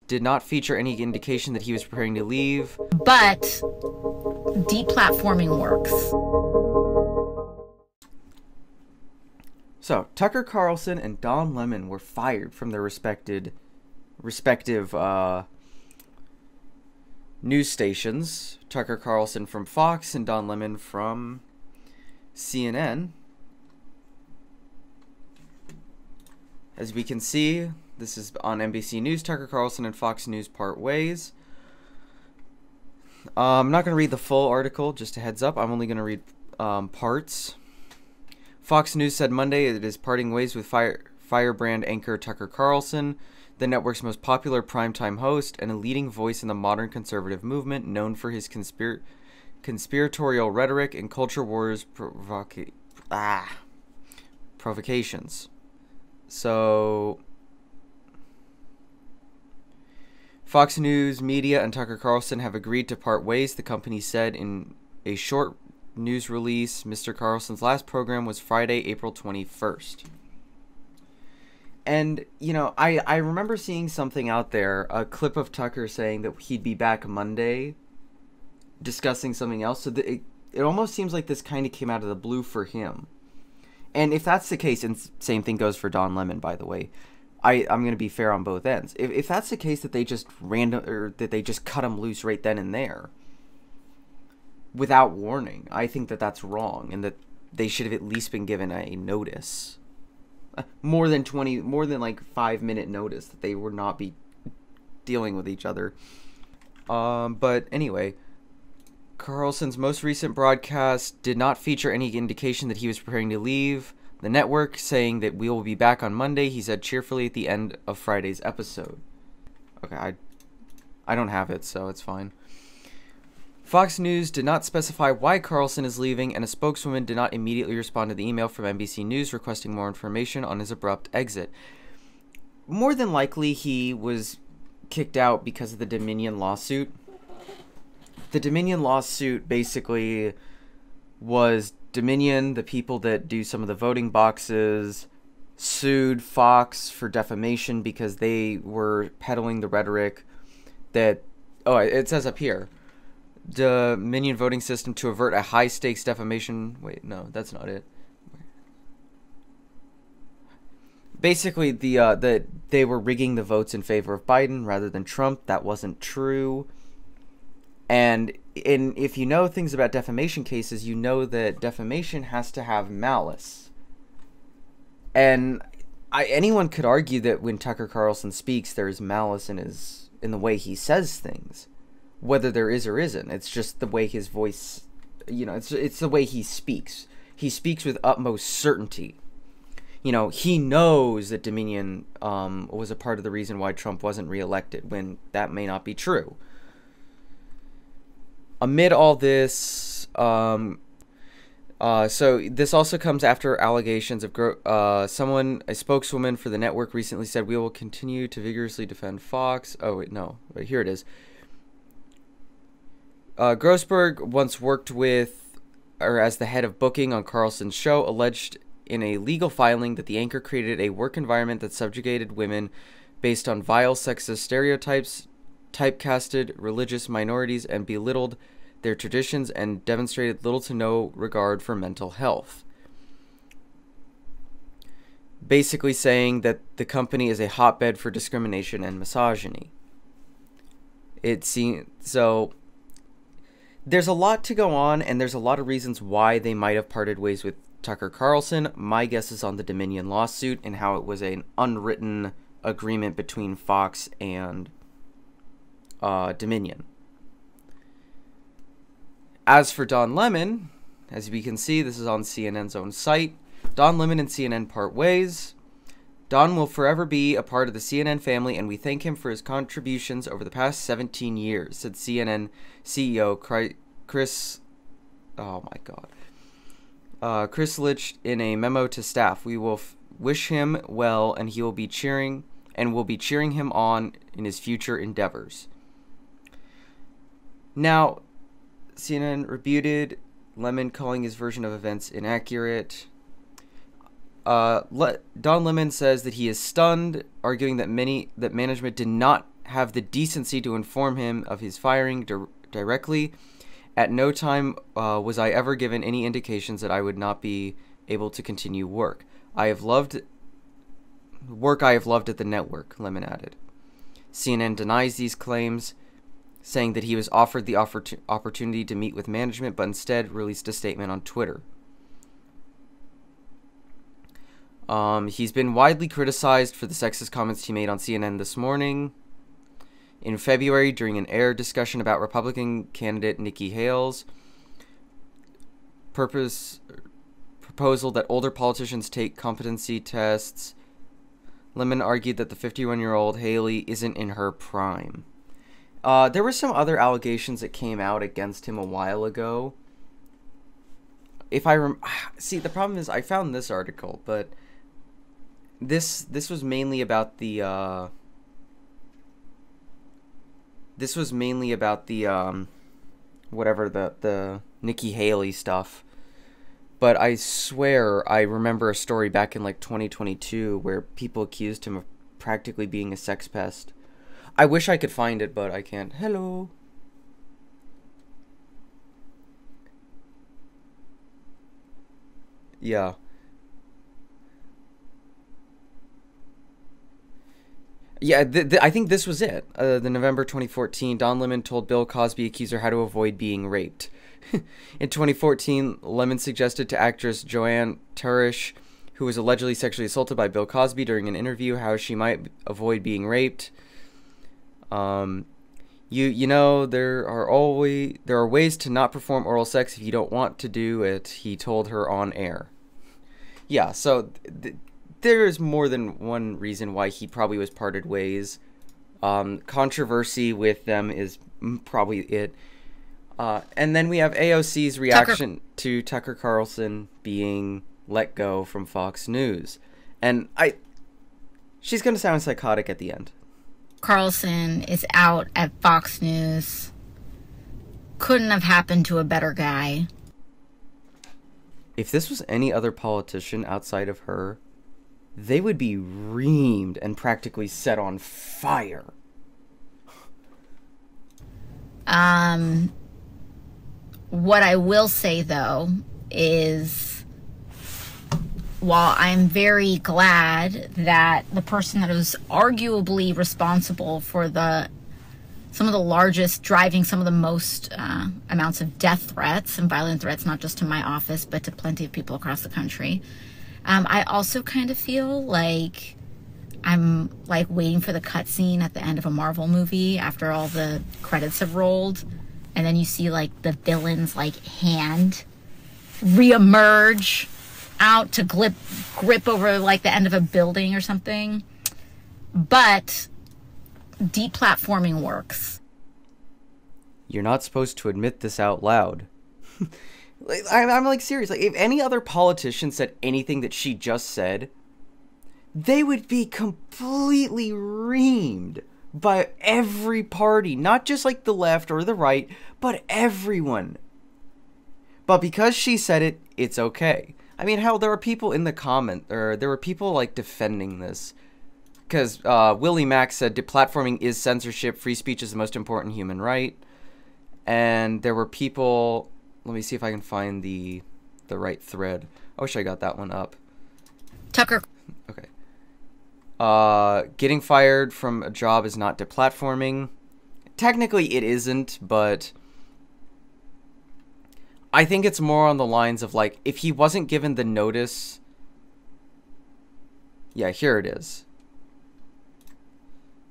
did not feature any indication that he was preparing to leave. But deplatforming works. So, Tucker Carlson and Don Lemon were fired from their respective news stations. Tucker Carlson from Fox and Don Lemon from CNN. As we can see, this is on NBC News. Tucker Carlson and Fox News part ways. I'm not going to read the full article, just a heads up. I'm only going to read parts. Fox News said Monday it is parting ways with firebrand anchor Tucker Carlson, the network's most popular primetime host and a leading voice in the modern conservative movement, known for his conspiratorial rhetoric and culture wars provocations. So, Fox News Media and Tucker Carlson have agreed to part ways, the company said in a short news release. Mr. Carlson's last program was Friday, April 21st. And, you know, I remember seeing something out there, a clip of Tucker saying that he'd be back Monday discussing something else. So it almost seems like this kind of came out of the blue for him. And if that's the case, and same thing goes for Don Lemon, by the way, I'm going to be fair on both ends. If that's the case that they just that they just cut him loose right then and there, without warning, I think that that's wrong, and that they should have at least been given a notice, more than like 5-minute notice that they would not be dealing with each other. But anyway, Carlson's most recent broadcast did not feature any indication that he was preparing to leave the network, saying that we will be back on Monday, he said cheerfully at the end of Friday's episode. Okay, I don't have it, so it's fine. Fox News did not specify why Carlson is leaving, and a spokeswoman did not immediately respond to the email from NBC News requesting more information on his abrupt exit. More than likely, he was kicked out because of the Dominion lawsuit. The Dominion lawsuit basically was Dominion, the people that do some of the voting boxes, sued Fox for defamation because they were peddling the rhetoric that, oh, it says up here, Dominion voting system to avert a high-stakes defamation. Wait, no, that's not it. Basically, that they were rigging the votes in favor of Biden rather than Trump. That wasn't true. And if you know things about defamation cases, you know that defamation has to have malice. And anyone could argue that when Tucker Carlson speaks, there's malice in the way he says things. Whether there is or isn't, it's just the way his voice, you know, it's the way he speaks. He speaks with utmost certainty. You know, he knows that Dominion was a part of the reason why Trump wasn't reelected, when that may not be true. Amid all this, so this also comes after allegations of a spokeswoman for the network recently said, we will continue to vigorously defend Fox. Oh, wait, no. Wait, here it is. Grossberg once worked with, or as the head of booking on Carlson's show, alleged in a legal filing that the anchor created a work environment that subjugated women based on vile sexist stereotypes, typecasted religious minorities, and belittled their traditions, and demonstrated little to no regard for mental health. Basically saying that the company is a hotbed for discrimination and misogyny. It seems so. There's a lot to go on, and there's a lot of reasons why they might have parted ways with Tucker Carlson. My guess is on the Dominion lawsuit and how it was an unwritten agreement between Fox and Dominion. As for Don Lemon, as we can see, this is on CNN's own site. Don Lemon and CNN part ways. Don will forever be a part of the CNN family, and we thank him for his contributions over the past 17 years, said CNN CEO Chris Licht in a memo to staff. We will wish him well, and he will be cheering him on in his future endeavors. Now, CNN rebutted Lemon, calling his version of events inaccurate. Don Lemon says that he is stunned, arguing that management did not have the decency to inform him of his firing directly. At no time was I ever given any indications that I would not be able to continue work. I have loved at the network, Lemon added. CNN denies these claims, saying that he was offered the opportunity to meet with management, but instead released a statement on Twitter. He's been widely criticized for the sexist comments he made on CNN this morning. In February, during an air discussion about Republican candidate Nikki Haley's proposal that older politicians take competency tests, Lemon argued that the 51-year-old Haley isn't in her prime. There were some other allegations that came out against him a while ago. See, the problem is I found this article, but this was mainly about the whatever the Nikki Haley stuff. But I swear I remember a story back in like 2022 where people accused him of practically being a sex pest. I wish I could find it, but I can't. Hello. Yeah. Yeah, I think this was it. The November 2014, Don Lemon told Bill Cosby accuser how to avoid being raped. In 2014, Lemon suggested to actress Joanne Turish, who was allegedly sexually assaulted by Bill Cosby during an interview, how she might avoid being raped. You know, there are ways to not perform oral sex if you don't want to do it, he told her on air. Yeah, so there is more than one reason why he probably was parted ways. Controversy with them is probably it. And then we have AOC's reaction to Tucker Carlson being let go from Fox News. And she's going to sound psychotic at the end. Carlson is out at Fox News. Couldn't have happened to a better guy. If this was any other politician outside of her, they would be reamed and practically set on fire. What I will say, though, is while I'm very glad that the person that was arguably responsible for some of the largest, driving some of the most amounts of death threats and violent threats, not just to my office, but to plenty of people across the country, I also kind of feel like I'm like waiting for the cutscene at the end of a Marvel movie after all the credits have rolled. And then you see, like, the villain's, like, hand reemerge out to grip over, like, the end of a building or something. But deplatforming works. You're not supposed to admit this out loud. I'm, like, serious. Like, if any other politician said anything that she just said, they would be completely reamed by every party, not just like the left or the right, but everyone. But because she said it, it's okay. I mean, hell, there are people in the there were people like defending this. Because Willie Mack said deplatforming is censorship, free speech is the most important human right. And there were people, let me see if I can find the right thread. I wish I got that one up. Tucker. Okay. Getting fired from a job is not deplatforming. Technically it isn't, but I think it's more on the lines of like, if he wasn't given the notice. Yeah, here it is.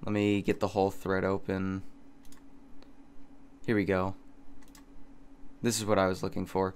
Let me get the whole thread open. Here we go. This is what I was looking for.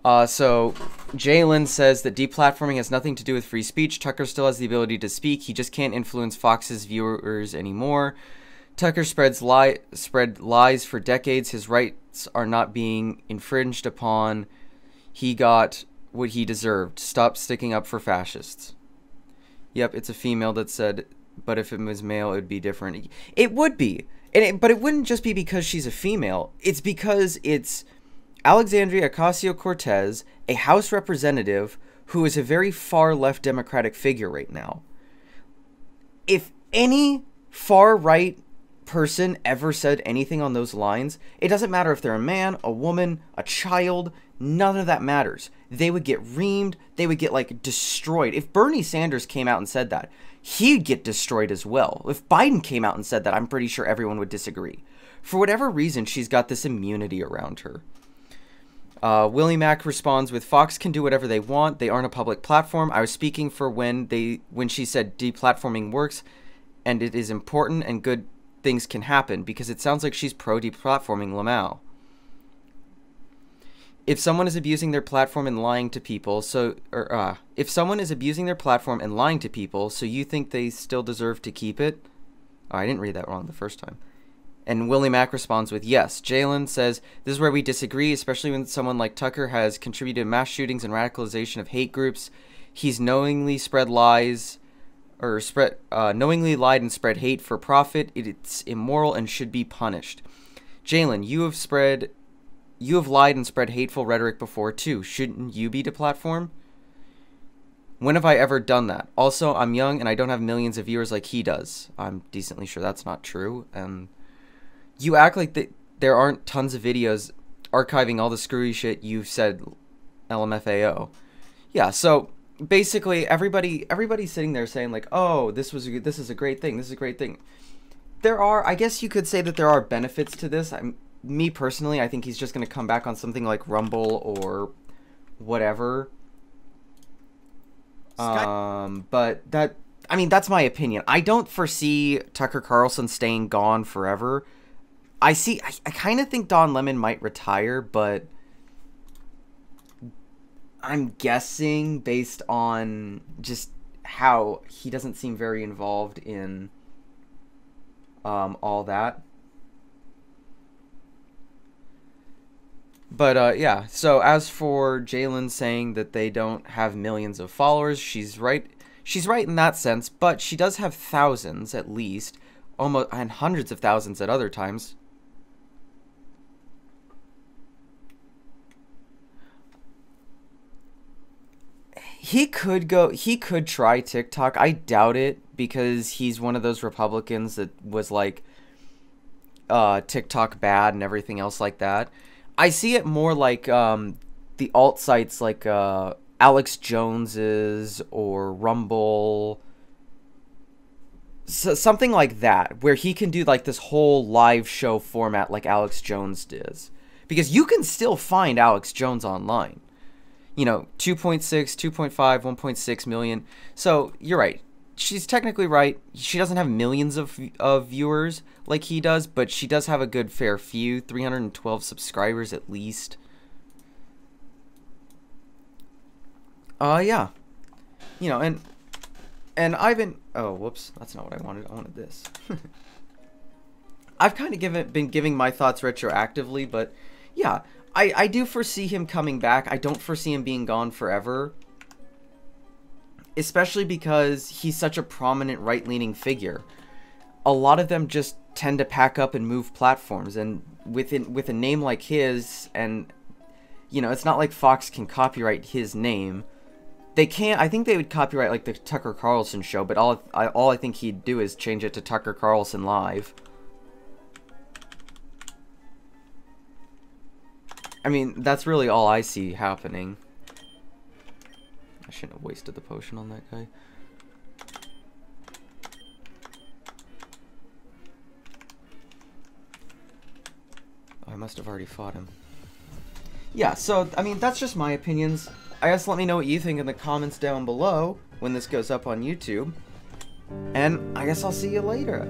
So Jalen says that deplatforming has nothing to do with free speech. Tucker still has the ability to speak. He just can't influence Fox's viewers anymore. Tucker spread lies for decades. His rights are not being infringed upon. He got what he deserved. Stop sticking up for fascists. Yep, it's a female that said, but if it was male, it would be different. It would be. But it wouldn't just be because she's a female. It's because it's Alexandria Ocasio-Cortez, a House representative who is a very far-left Democratic figure right now. If any far-right person ever said anything on those lines, it doesn't matter if they're a man, a woman, a child, none of that matters. They would get reamed, they would get, like, destroyed. If Bernie Sanders came out and said that, he'd get destroyed as well. If Biden came out and said that, I'm pretty sure everyone would disagree. For whatever reason, she's got this immunity around her. Willie Mack responds with, Fox can do whatever they want. They aren't a public platform. I was speaking for when she said deplatforming works and it is important and good things can happen, because it sounds like she's pro-deplatforming Lamau. If someone is abusing their platform and lying to people, if someone is abusing their platform and lying to people, so you think they still deserve to keep it? Oh, I didn't read that wrong the first time. And Willie Mack responds with, yes. Jalen says, this is where we disagree, especially when someone like Tucker has contributed to mass shootings and radicalization of hate groups. He's knowingly spread lies, or knowingly lied and spread hate for profit. It's immoral and should be punished. Jalen, you have lied and spread hateful rhetoric before too. Shouldn't you be deplatformed? When have I ever done that? Also, I'm young and I don't have millions of viewers like he does. I'm decently sure that's not true. And you act like there aren't tons of videos archiving all the screwy shit you've said, LMFAO. Yeah, so basically everybody's sitting there saying like, oh, this is a great thing. This is a great thing. I guess you could say that there are benefits to this. Me personally, I think he's just going to come back on something like Rumble or whatever. But that's my opinion. I don't foresee Tucker Carlson staying gone forever. I kind of think Don Lemon might retire, but I'm guessing based on just how he doesn't seem very involved in all that. But yeah, so as for Jalen saying that they don't have millions of followers, she's right. She's right in that sense, but she does have thousands at least, almost, and hundreds of thousands at other times. He could try TikTok. I doubt it, because he's one of those Republicans that was like TikTok bad and everything else like that. I see it more like the alt sites like Alex Jones's or Rumble, something like that, where he can do like this whole live show format like Alex Jones does. Because you can still find Alex Jones online. 2.6, 2.5, 1.6 million. So you're right. She's technically right. She doesn't have millions of viewers like he does, but she does have a good fair few. 312 subscribers at least. Yeah. And I've been... Oh, whoops. That's not what I wanted. I wanted this. I've kind of been giving my thoughts retroactively, but yeah. I do foresee him coming back. I don't foresee him being gone forever. Especially because he's such a prominent right-leaning figure. A lot of them just tend to pack up and move platforms. And with a name like his, and, it's not like Fox can copyright his name. They can't. I think they would copyright, like, the Tucker Carlson show, but all I think he'd do is change it to Tucker Carlson Live. I mean, that's really all I see happening. I shouldn't have wasted the potion on that guy. Oh, I must have already fought him. Yeah, so, I mean, that's just my opinions. I guess let me know what you think in the comments down below when this goes up on YouTube. And I guess I'll see you later.